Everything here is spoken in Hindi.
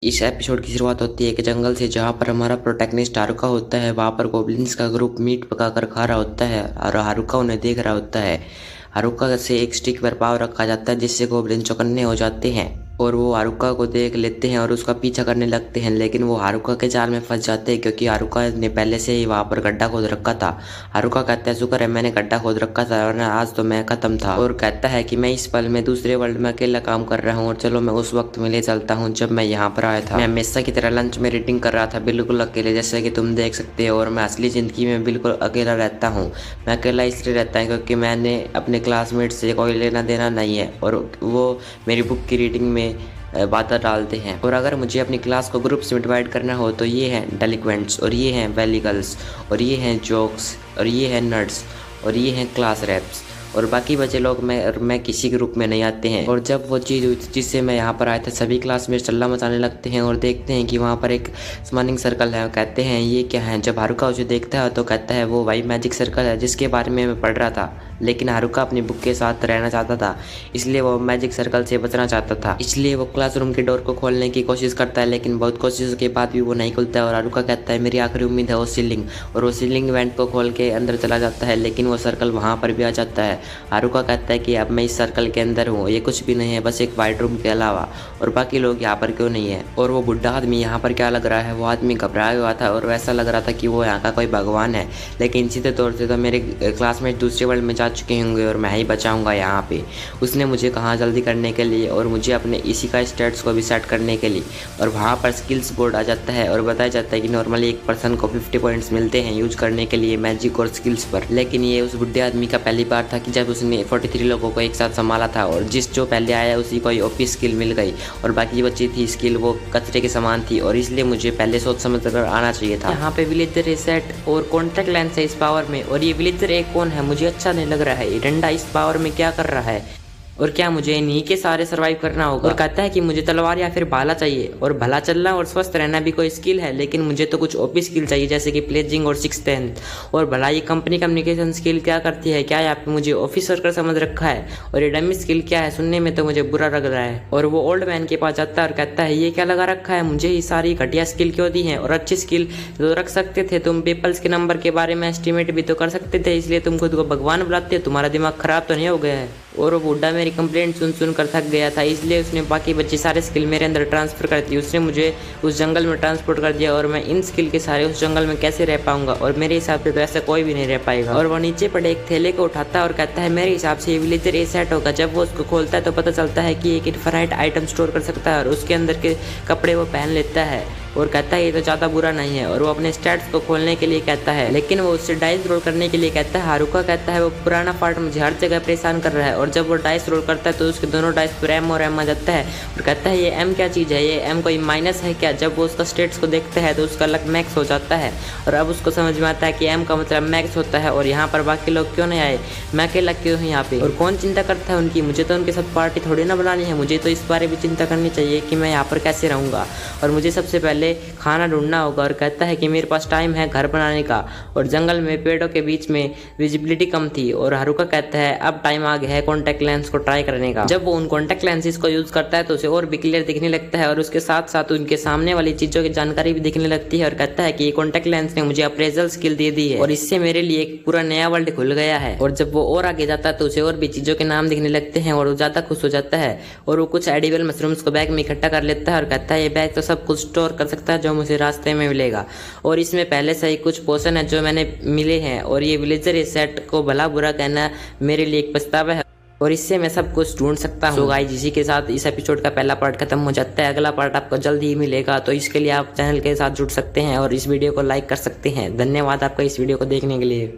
इस एपिसोड की शुरुआत होती है एक जंगल से, जहाँ पर हमारा प्रोटैगनिस्ट हारुका होता है। वहाँ पर गोब्लिन्स का ग्रुप मीट पकाकर खा रहा होता है और हारुका उन्हें देख रहा होता है। हारुका से एक स्टिक पर पाव रखा जाता है जिससे गोब्लिन चौकन्ने हो जाते हैं और वो हारुका को देख लेते हैं और उसका पीछा करने लगते हैं, लेकिन वो हारुका के जाल में फंस जाते हैं क्योंकि हारुका ने पहले से ही वहाँ पर गड्ढा खोद रखा था। हारुका कहता है, शुक्र है मैंने गड्ढा खोद रखा था वरना आज तो मैं खत्म था। और कहता है कि मैं इस पल में दूसरे वर्ल्ड में अकेला काम कर रहा हूँ और चलो मैं उस वक्त में ले चलता हूँ जब मैं यहाँ पर आया था। मैं हमेशा की तरह लंच में रीडिंग कर रहा था, बिल्कुल अकेले, जैसे कि तुम देख सकते हो। और मैं असली ज़िंदगी में बिल्कुल अकेला रहता हूँ। मैं अकेला इसलिए रहता हूँ क्योंकि मैंने अपने क्लासमेट से कोई लेना देना नहीं है और वो मेरी बुक की रीडिंग में बाधा डालते हैं। और अगर मुझे अपनी क्लास को ग्रुप्स में डिवाइड करना हो तो ये हैं डेलिक्वेंट्स और ये हैं वैली गर्ल्स और ये हैं जोक्स और ये हैं नर्ड्स और ये हैं क्लास रैप्स और बाकी बचे लोग मैं किसी ग्रुप में नहीं आते हैं। और जब वो चीज़ जिससे मैं यहाँ पर आया था, सभी क्लास में चल्ला मचाने लगते हैं और देखते हैं कि वहाँ पर एक स्मनिंग सर्कल है। कहते हैं ये क्या है। जब हारुका उसे देखता है तो कहता है वो वही मैजिक सर्कल है जिसके बारे में मैं पढ़ रहा था, लेकिन हारुका अपनी बुक के साथ रहना चाहता था, इसलिए वो मैजिक सर्कल से बचना चाहता था। इसलिए वो क्लासरूम के डोर को खोलने की कोशिश करता है, लेकिन बहुत कोशिशों के बाद भी वो नहीं खुलता है। और हारुका कहता है मेरी आखिरी उम्मीद है वो सीलिंग, और वो सीलिंग इवेंट को खोल के अंदर चला जाता है, लेकिन वो सर्कल वहाँ पर भी आ जाता है। हारुका कहता है कि अब मैं इस सर्कल के अंदर हूँ, ये कुछ भी नहीं है बस एक वाइट रूम के अलावा, और बाकी लोग यहाँ पर क्यों नहीं है। और वो बुढ़ा आदमी यहाँ पर क्या लग रहा है, वो आदमी घबराया हुआ था और वैसा लग रहा था कि वो यहाँ का कोई भगवान है, लेकिन सीधे तौर से तो मेरे क्लासमेट दूसरे वर्ल्ड में जा चुके होंगे और मैं ही बचाऊंगा यहाँ पे। उसने मुझे कहा जल्दी करने के लिए और मुझे अपने इसी का स्टेट्स को भी सेट करने के लिए। और वहाँ पर स्किल्स बोर्ड आ जाता है और बताया जाता है कि नॉर्मली एक पर्सन को 50 पॉइंट्स मिलते हैं यूज करने के लिए मैजिक और स्किल्स पर, लेकिन ये उस बुढ़े आदमी का पहली बार था कि जब उसने 43 लोगों को एक साथ संभाला था और जो पहले आया उसी को ओपी स्किल मिल गई और बाकी बची थी स्किल वो कचरे के समान थी, और इसलिए मुझे पहले सोच समझ कर आना चाहिए था। यहाँ पे विलेजर रीसेट और कॉन्टैक्ट लेंस है इस पावर में, और ये विलेजर एक कौन है मुझे अच्छा नहीं लग रहा है। ये डंडा इस पावर में क्या कर रहा है और क्या मुझे इन्हीं के सारे सरवाइव करना होगा। और कहता है कि मुझे तलवार या फिर भाला चाहिए, और भला चलना और स्वस्थ रहना भी कोई स्किल है, लेकिन मुझे तो कुछ ओपी स्किल चाहिए जैसे कि प्लेजिंग और 6th 10th। और भला ये कंपनी कम्युनिकेशन स्किल क्या करती है, क्या यहाँ पे मुझे ऑफिसर कर समझ रखा है, और ये डमी स्किल क्या है, सुनने में तो मुझे बुरा लग रहा है। और वो ओल्ड मैन के पास जाता है और कहता है ये क्या लगा रखा है, मुझे ये सारी घटिया स्किल क्यों दी है, और अच्छी स्किल तो रख सकते थे, तुम पीपल्स के नंबर के बारे में एस्टिमेट भी तो कर सकते थे, इसलिए तुम खुद को भगवान बुलाते हो, तुम्हारा दिमाग खराब तो नहीं हो गया है। और वो बूढ़ा मेरी कंप्लेंट सुन सुन कर थक गया था, इसलिए उसने बाकी बच्चे सारे स्किल मेरे अंदर ट्रांसफर कर दी। उसने मुझे उस जंगल में ट्रांसपोर्ट कर दिया और मैं इन स्किल के सारे उस जंगल में कैसे रह पाऊंगा, और मेरे हिसाब से तो ऐसा कोई भी नहीं रह पाएगा। और वो नीचे पड़े एक थैले को उठाता है और कहता है मेरे हिसाब से ये विलेजर ए सेट होगा। जब वो उसको खोलता है तो पता चलता है कि एक इन्फिनाइट आइटम स्टोर कर सकता है और उसके अंदर के कपड़े वो पहन लेता है और कहता है ये तो ज़्यादा बुरा नहीं है। और वो अपने स्टैट्स को खोलने के लिए कहता है, लेकिन वो उससे डाइस रोल करने के लिए कहता है। हारुका कहता है वो पुराना पार्ट मुझे हर जगह परेशान कर रहा है, और जब वो डाइस रोल करता है तो उसके दोनों डाइस पर एम और एम आ जाता है और कहता है ये एम क्या चीज़ है, ये एम कोई माइनस है क्या। जब वो उसका स्टेट्स को देखता है तो उसका लक मैक्स हो जाता है, और अब उसको समझ में आता है कि एम का मतलब मैक्स होता है। और यहाँ पर बाकी लोग क्यों नहीं आए, मैं अकेला क्यों हूँ यहाँ पे, और कौन चिंता करता है उनकी, मुझे तो उनके साथ पार्टी थोड़ी ना बनानी है, मुझे तो इस बारे में चिंता करनी चाहिए कि मैं यहाँ पर कैसे रहूँगा, और मुझे सबसे पहले खाना ढूंढना होगा। और कहता है कि मेरे पास टाइम है घर बनाने का, और जंगल में पेड़ों के बीच में विजिबिलिटी कम थी। और हारुका कहता है अब टाइम आ गया है कॉन्टैक्ट लेंस को ट्राई करने का। जब वो उन कॉन्टैक्ट लेंसेज को यूज करता है तो उसे और भी क्लियर दिखने लगता है, और उसके साथ साथ उनके सामने वाली चीजों की जानकारी भी दिखने लगती है। और कहता है कि ये कॉन्टैक्ट लेंस ने मुझे अप्रेजल स्किल दे दी है और इससे मेरे लिए एक पूरा नया वर्ल्ड खुल गया है। और जब वो और आगे जाता है तो उसे और भी चीजों के नाम दिखने लगते हैं और वो ज्यादा खुश हो जाता है, और वो कुछ एडिबल मशरूम्स को बैग में इकट्ठा कर लेता है और कहता है ये बैग तो सब कुछ स्टोर कर सकता है जो मुझे रास्ते में मिलेगा, और इसमें पहले से ही कुछ पोषण है जो मैंने मिले हैं, और ये विलेजर इस सेट को भला बुरा कहना मेरे लिए एक पछतावा है, और इससे मैं सब कुछ ढूंढ सकता हूँ। गाइस इसी के साथ इस एपिसोड का पहला पार्ट खत्म हो जाता है। अगला पार्ट आपको जल्दी ही मिलेगा, तो इसके लिए आप चैनल के साथ जुड़ सकते हैं और इस वीडियो को लाइक कर सकते हैं। धन्यवाद आपका इस वीडियो को देखने के लिए।